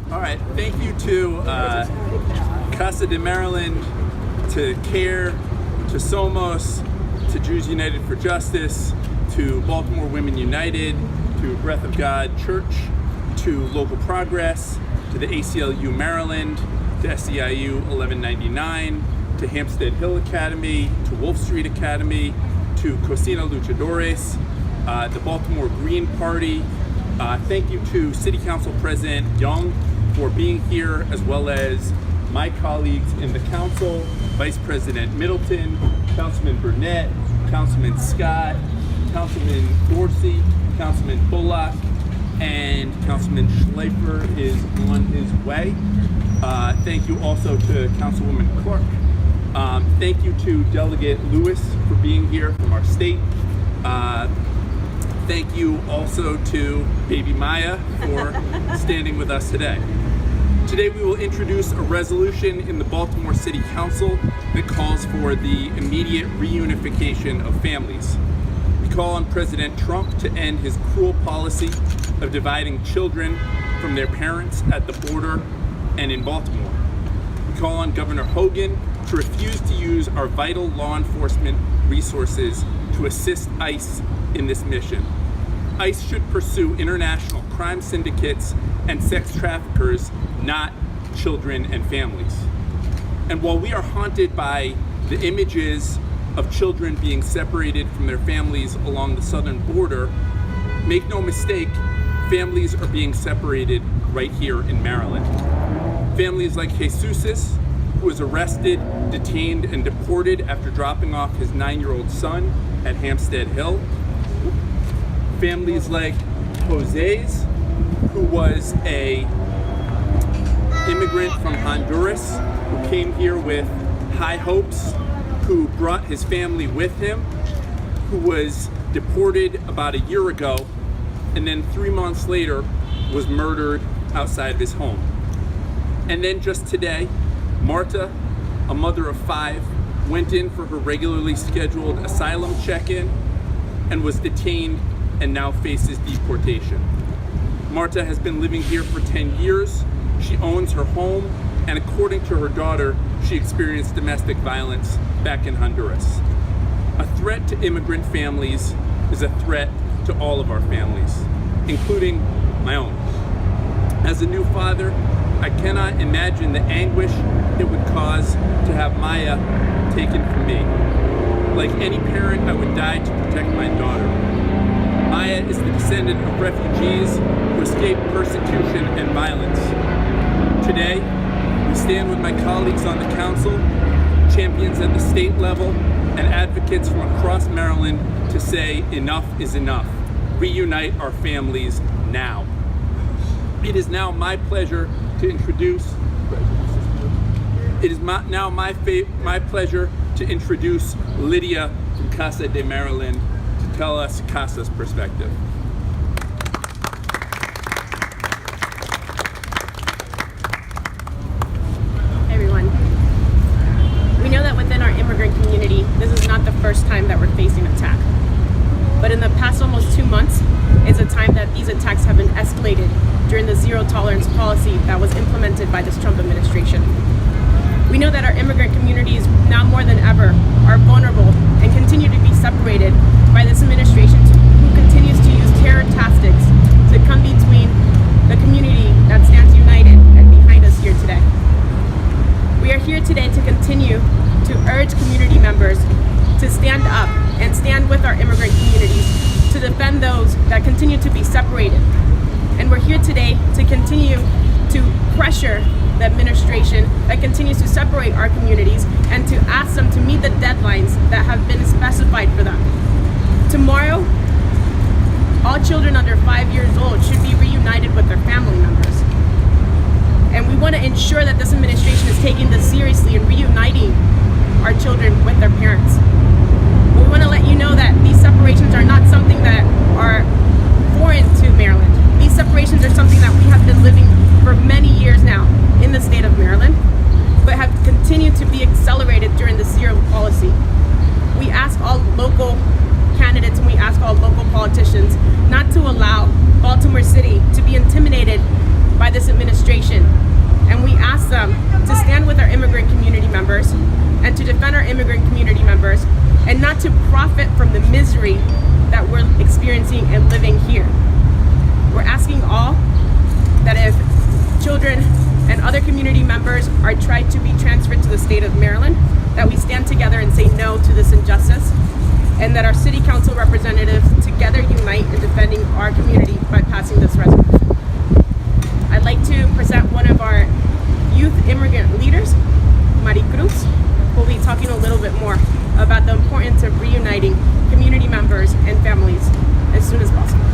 All right, thank you to Casa de Maryland, to CARE, to Somos, to Jews United for Justice, to Baltimore Women United, to Breath of God Church, to Local Progress, to the ACLU Maryland, to SEIU 1199, to Hampstead Hill Academy, to Wolf Street Academy, to Cocina Luchadores, the Baltimore Green Party. Thank you to City Council President Young for being here, as well as my colleagues in the council, Vice President Middleton, Councilman Burnett, Councilman Scott, Councilman Dorsey, Councilman Bullock, and Councilman Schleifer is on his way. Thank you also to Councilwoman Clark. Thank you to Delegate Lewis for being here from our state. Thank you also to Baby Maya for standing with us today. Today we will introduce a resolution in the Baltimore City Council that calls for the immediate reunification of families. We call on President Trump to end his cruel policy of dividing children from their parents at the border and in Baltimore. We call on Governor Hogan to refuse to use our vital law enforcement resources to assist ICE in this mission. ICE should pursue international crime syndicates and sex traffickers, not children and families. And while we are haunted by the images of children being separated from their families along the southern border, make no mistake, families are being separated right here in Maryland. Families like Jesus's, who was arrested, detained, and deported after dropping off his 9-year-old son at Hampstead Hill. Families like Jose's, who was an immigrant from Honduras, who came here with high hopes, who brought his family with him, who was deported about a year ago, and then 3 months later was murdered outside of his home. And then just today, Marta, a mother of 5, went in for her regularly scheduled asylum check-in and was detained and now faces deportation. Marta has been living here for 10 years. She owns her home, and according to her daughter, she experienced domestic violence back in Honduras. A threat to immigrant families is a threat to all of our families, including my own. As a new father, I cannot imagine the anguish it would cause to have Maya taken from me. Like any parent, I would die to protect my daughter. Maya is the descendant of refugees who escaped persecution and violence. Today, we stand with my colleagues on the council, champions at the state level, and advocates from across Maryland to say enough is enough. Reunite our families now. It is now my pleasure to introduce. It is now my pleasure to introduce Lydia from Casa de Maryland to tell us Casa's perspective. Hey everyone. We know that within our immigrant community, this is not the first time that we're facing attack. But in the past almost 2 months, is a time that these attacks have been escalated during the zero tolerance policy that was implemented by this Trump administration. We know that our immigrant communities now more than ever are vulnerable and continue to be separated by this administration who continues to use terror tactics to come between the community that stands united and behind us here today. We are here today to continue to urge community members to stand up and stand with our immigrant communities to defend those that continue to be separated. And we're here today to continue to pressure the administration that continues to separate our communities and to ask them to meet the deadlines that have been specified for them. Tomorrow, all children under 5 years old should be reunited with their family members. And we want to ensure that this administration is taking this seriously and reuniting our children with their parents. We want to let you know that these separations are not something that are foreign to Maryland. These separations are something that we have been living for many years now in the state of Maryland, but have continued to be accelerated during the zero policy. We ask all local candidates and we ask all local politicians not to allow Baltimore City to be intimidated by this administration administration, and we ask them to stand with our immigrant community members and to defend our immigrant community members and not to profit from the misery that we're experiencing and living here. We're asking all that if children and other community members are tried to be transferred to the state of Maryland, that we stand together and say no to this injustice, and that our city council representatives together unite in defending our community by passing this resolution. I'd like to present one of our youth immigrant leaders, Maricruz, who will be talking a little bit more about the importance of reuniting community members and families as soon as possible.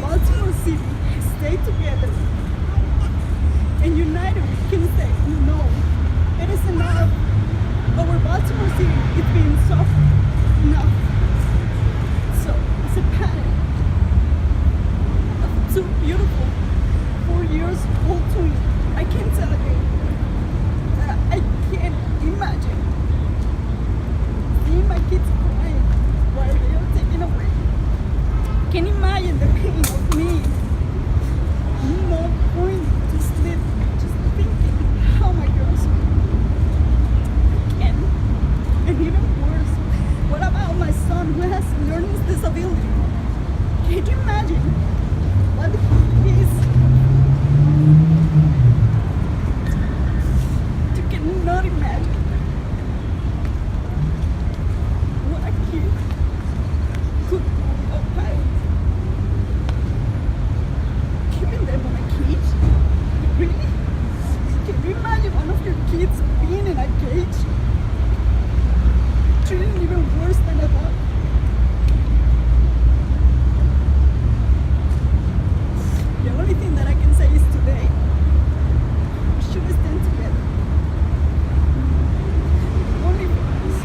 Baltimore City stay together and united we can say no, it is enough. Our Baltimore City is being suffered enough. So it's a pattern of two beautiful 4 years old twins. I can't celebrate. I can't imagine seeing my kids crying while they are taken away. Can you imagine the pain of me not going to sleep, just thinking how my girls can. And even worse, what about my son who has learning disability? Can you imagine what he is? You cannot imagine what a kid could do a parent. Keeping them on a cage? Really? Can you imagine one of your kids being in a cage? Treated even worse than a dog. The only thing that I can say is today, we should stand together. Only for us,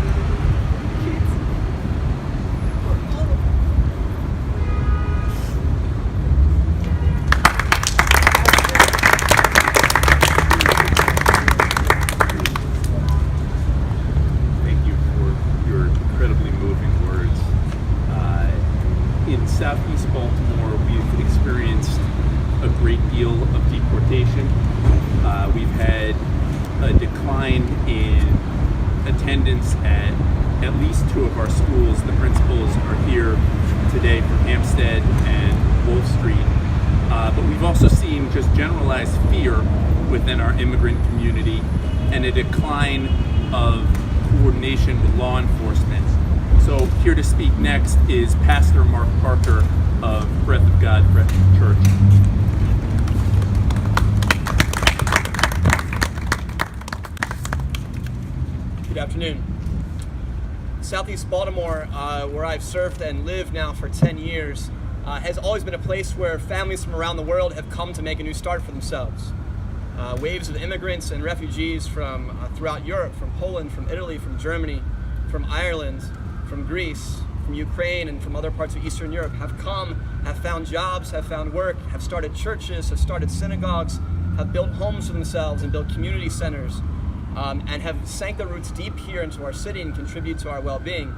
kids, for all of us. Thank you for your incredibly moving words. In Southeast Baltimore, we've experienced a great deal of deportation. We've had a decline in attendance at least two of our schools. The principals are here today from Hampstead and Wolf Street. But we've also seen just generalized fear within our immigrant community and a decline of coordination with law enforcement. So here to speak next is Pastor Mark Parker of Breath of God Church. Good afternoon. Southeast Baltimore, where I've served and lived now for 10 years, has always been a place where families from around the world have come to make a new start for themselves. Waves of immigrants and refugees from throughout Europe, from Poland, from Italy, from Germany, from Ireland, from Greece, from Ukraine, and from other parts of Eastern Europe have come, have found jobs, have found work, have started churches, have started synagogues, have built homes for themselves and built community centers, and have sank their roots deep here into our city and contribute to our well-being.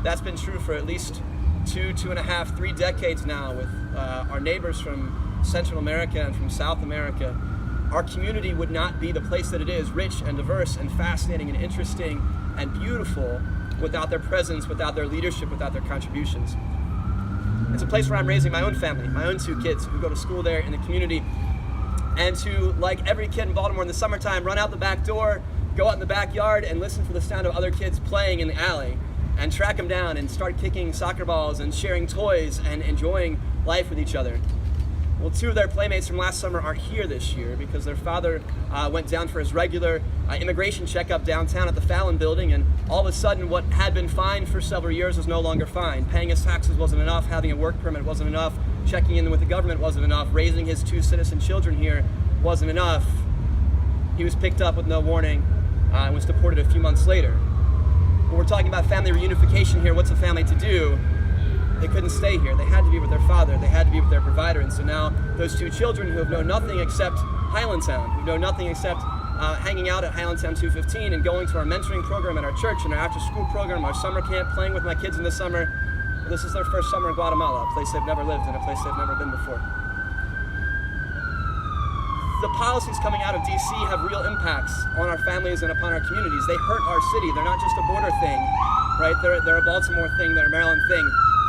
That's been true for at least 2.5, 3 decades now with our neighbors from Central America and from South America. Our community would not be the place that it is, rich and diverse and fascinating and interesting and beautiful, without their presence, without their leadership, without their contributions. It's a place where I'm raising my own family, my own 2 kids who go to school there in the community, and to, like every kid in Baltimore in the summertime, run out the back door, go out in the backyard and listen for the sound of other kids playing in the alley, and track them down and start kicking soccer balls and sharing toys and enjoying life with each other. Well, 2 of their playmates from last summer aren't here this year because their father went down for his regular immigration checkup downtown at the Fallon building, and all of a sudden what had been fine for several years was no longer fine. Paying his taxes wasn't enough, having a work permit wasn't enough, checking in with the government wasn't enough, raising his 2 citizen children here wasn't enough. He was picked up with no warning and was deported a few months later. When we're talking about family reunification here, what's a family to do? They couldn't stay here. They had to be with their father. They had to be with their provider. And so now those 2 children who have known nothing except Highlandtown, who know nothing except hanging out at Highlandtown 215 and going to our mentoring program at our church and our after-school program, our summer camp, playing with my kids in the summer. Well, this is their first summer in Guatemala, a place they've never lived in, a place they've never been before. The policies coming out of DC have real impacts on our families and upon our communities. They hurt our city. They're not just a border thing, right? They're a Baltimore thing, they're a Maryland thing.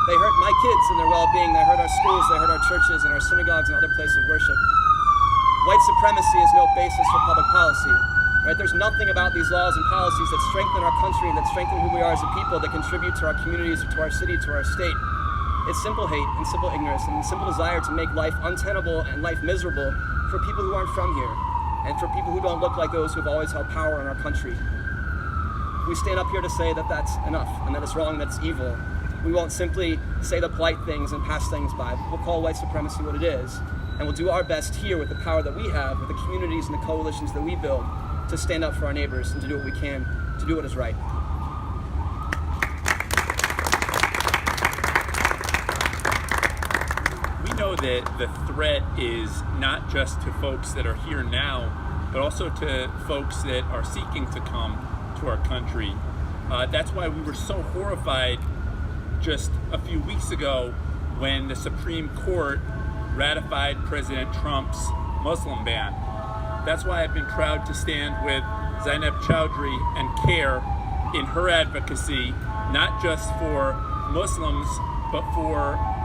They hurt my kids and their well-being. They hurt our schools. They hurt our churches and our synagogues and other places of worship. White supremacy is no basis for public policy. Right? There's nothing about these laws and policies that strengthen our country and that strengthen who we are as a people, that contribute to our communities, to our city, to our state. It's simple hate and simple ignorance and a simple desire to make life untenable and life miserable for people who aren't from here and for people who don't look like those who have always held power in our country. We stand up here to say that that's enough and that it's wrong, that it's evil. We won't simply say the polite things and pass things by. We'll call white supremacy what it is, and we'll do our best here with the power that we have, with the communities and the coalitions that we build, to stand up for our neighbors and to do what we can to do what is right. We know that the threat is not just to folks that are here now, but also to folks that are seeking to come to our country. That's why we were so horrified just a few weeks ago when the Supreme Court ratified President Trump's Muslim ban. That's why I've been proud to stand with Zainab Chowdhury and CARE in her advocacy, not just for Muslims, but for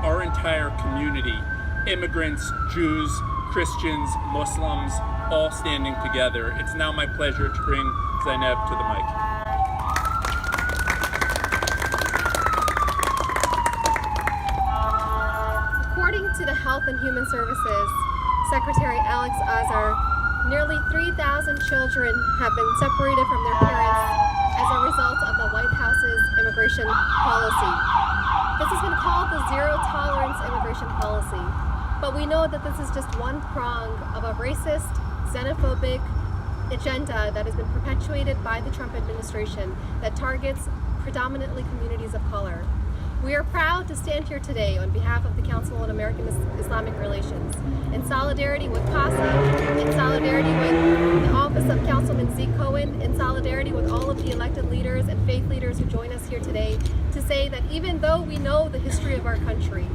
our entire community. Immigrants, Jews, Christians, Muslims, all standing together. It's now my pleasure to bring Zainab to the mic. According to the Health and Human Services Secretary Alex Azar, nearly 3,000 children have been separated from their parents as a result of the White House's immigration policy. This has been called the zero-tolerance immigration policy, but we know that this is just one prong of a racist, xenophobic agenda that has been perpetuated by the Trump administration that targets predominantly communities of color. We are proud to stand here today on behalf of the Council on American Islamic Relations, in solidarity with CASA, in solidarity with the Office of Councilman Zeke Cohen, in solidarity with all of the elected leaders and faith leaders who join us here today, to say that even though we know the history of our country,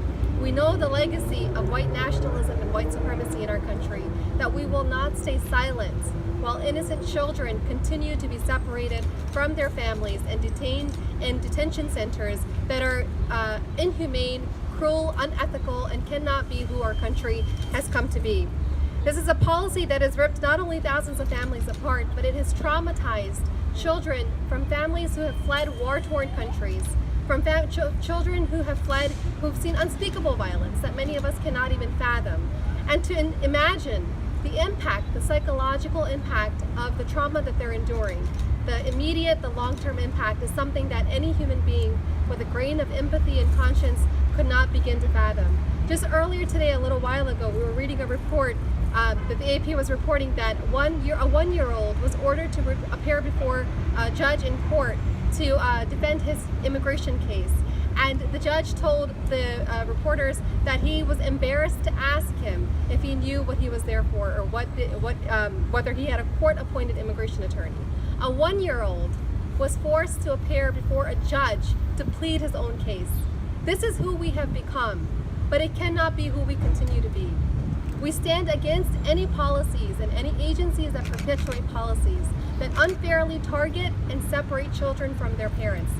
we know the legacy of white nationalism and white supremacy in our country, that we will not stay silent while innocent children continue to be separated from their families and detained in detention centers that are inhumane, cruel, unethical, and cannot be who our country has come to be. This is a policy that has ripped not only thousands of families apart, but it has traumatized children from families who have fled war-torn countries, from children who have fled, who've seen unspeakable violence that many of us cannot even fathom. And to imagine the impact, the psychological impact of the trauma that they're enduring. the immediate, the long-term impact is something that any human being with a grain of empathy and conscience could not begin to fathom. Just earlier today, a little while ago, we were reading a report that the AP was reporting that a one-year-old was ordered to appear before a judge in court to defend his immigration case. And the judge told the reporters that he was embarrassed to ask him if he knew what he was there for, or whether he had a court-appointed immigration attorney. A one-year-old was forced to appear before a judge to plead his own case. This is who we have become, but it cannot be who we continue to be. We stand against any policies and any agencies that perpetuate policies that unfairly target and separate children from their parents,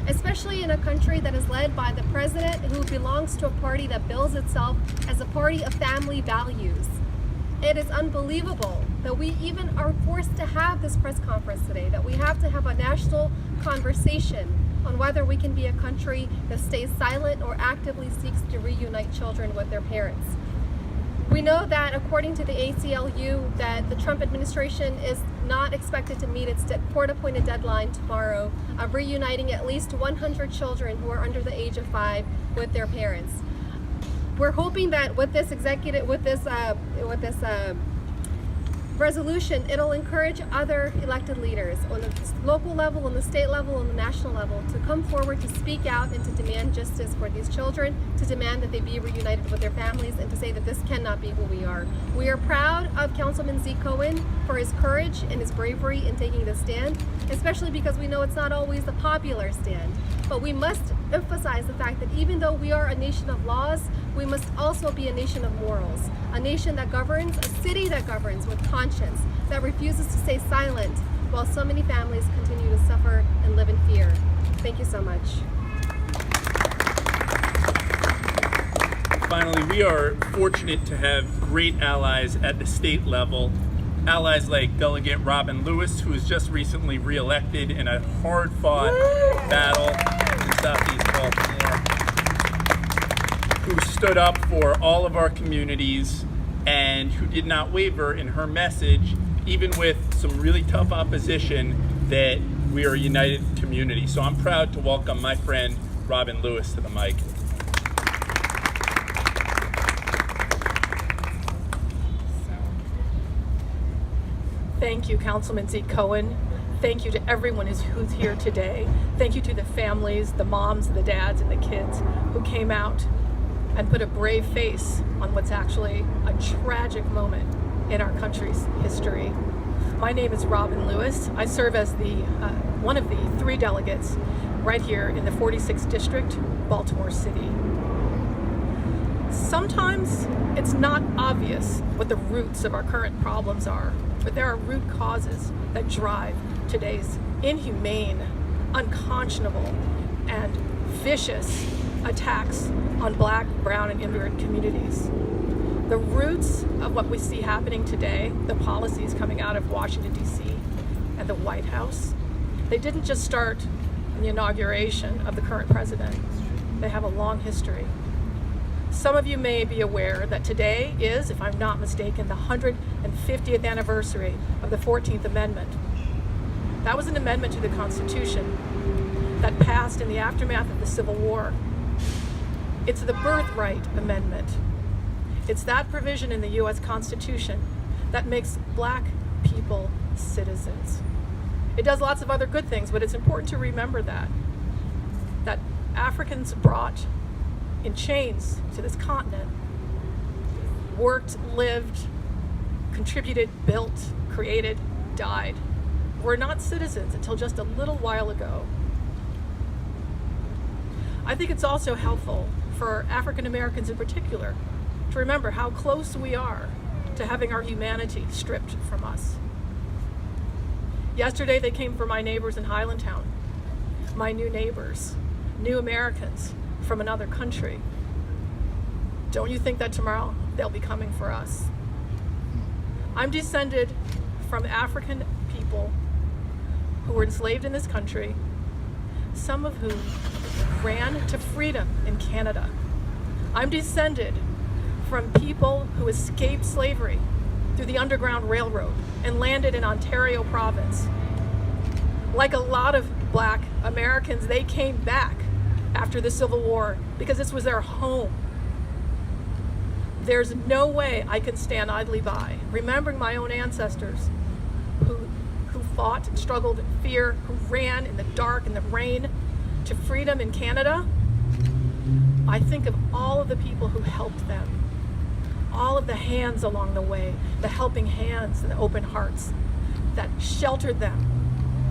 especially in a country that is led by the president who belongs to a party that bills itself as a party of family values. It is unbelievable that we even are forced to have this press conference today, that we have to have a national conversation on whether we can be a country that stays silent or actively seeks to reunite children with their parents. We know that according to the ACLU, that the Trump administration is not expected to meet its court-appointed deadline tomorrow of reuniting at least 100 children who are under the age of 5 with their parents. We're hoping that with this resolution, it'll encourage other elected leaders on the local level, on the state level, on the national level to come forward to speak out and to demand justice for these children, to demand that they be reunited with their families, and to say that this cannot be who we are. We are proud of Councilman Z. Cohen for his courage and his bravery in taking this stand, especially because we know it's not always the popular stand. But we must emphasize the fact that even though we are a nation of laws, we must also be a nation of morals, a nation that governs, a city that governs with conscience, that refuses to stay silent while so many families continue to suffer and live in fear. Thank you so much. Finally, we are fortunate to have great allies at the state level. Allies like Delegate Robin Lewis, who was just recently reelected in a hard-fought battle in Southeast Baltimore, who stood up for all of our communities and who did not waver in her message, even with some really tough opposition, that we are a united community. So I'm proud to welcome my friend Robin Lewis to the mic. Thank you, Councilman Z. Cohen. Thank you to everyone who's here today. Thank you to the families, the moms, the dads, and the kids who came out and put a brave face on what's actually a tragic moment in our country's history. My name is Robin Lewis. I serve as one of the 3 delegates right here in the 46th District, Baltimore City. Sometimes it's not obvious what the roots of our current problems are, but there are root causes that drive today's inhumane, unconscionable, and vicious attacks on Black, brown, and immigrant communities. The roots of what we see happening today, the policies coming out of Washington, D.C. and the White House, they didn't just start in the inauguration of the current president. They have a long history. Some of you may be aware that today is, if I'm not mistaken, the 150th anniversary of the 14th Amendment. That was an amendment to the Constitution that passed in the aftermath of the Civil War. It's the Birthright Amendment. It's that provision in the U.S. Constitution that makes Black people citizens. It does lots of other good things, but it's important to remember that Africans brought in chains to this continent, worked, lived, contributed, built, created, died, were not citizens until just a little while ago. I think it's also helpful for African Americans in particular to remember how close we are to having our humanity stripped from us. Yesterday they came for my neighbors in Highlandtown, my new neighbors, new Americans from another country. Don't you think that tomorrow they'll be coming for us? I'm descended from African people who were enslaved in this country, some of whom ran to freedom in Canada. I'm descended from people who escaped slavery through the Underground Railroad and landed in Ontario province. Like a lot of Black Americans, they came back after the Civil War because this was their home. There's no way I can stand idly by, remembering my own ancestors who fought and struggled in fear, who ran in the dark and the rain to freedom in Canada. I think of all of the people who helped them, all of the hands along the way, the helping hands and the open hearts that sheltered them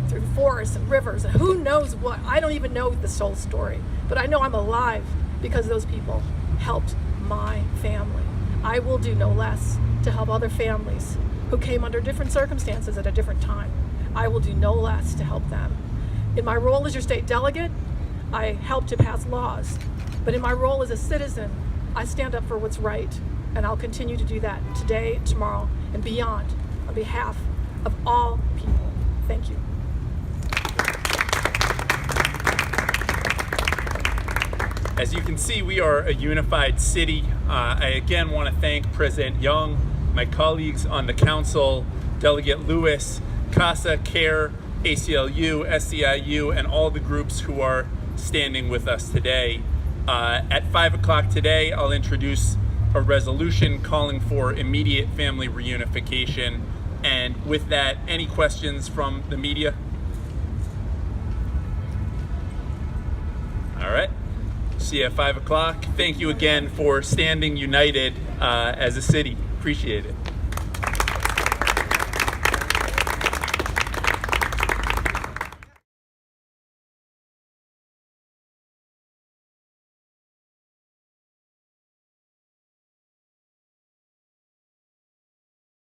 through forests and rivers and who knows what. I don't even know the soul story, but I know I'm alive because those people helped my family. I will do no less to help other families who came under different circumstances at a different time. I will do no less to help them. In my role as your state delegate, I help to pass laws, but in my role as a citizen, I stand up for what's right, and I'll continue to do that today, tomorrow, and beyond on behalf of all people. Thank you. As you can see, we are a unified city. I again want to thank President Young, my colleagues on the council, Delegate Lewis, CASA, CARE, ACLU, SEIU, and all the groups who are standing with us today. At 5 o'clock today, I'll introduce a resolution calling for immediate family reunification. And with that, any questions from the media? All right. See you at 5 o'clock. Thank you again for standing united as a city. Appreciate it.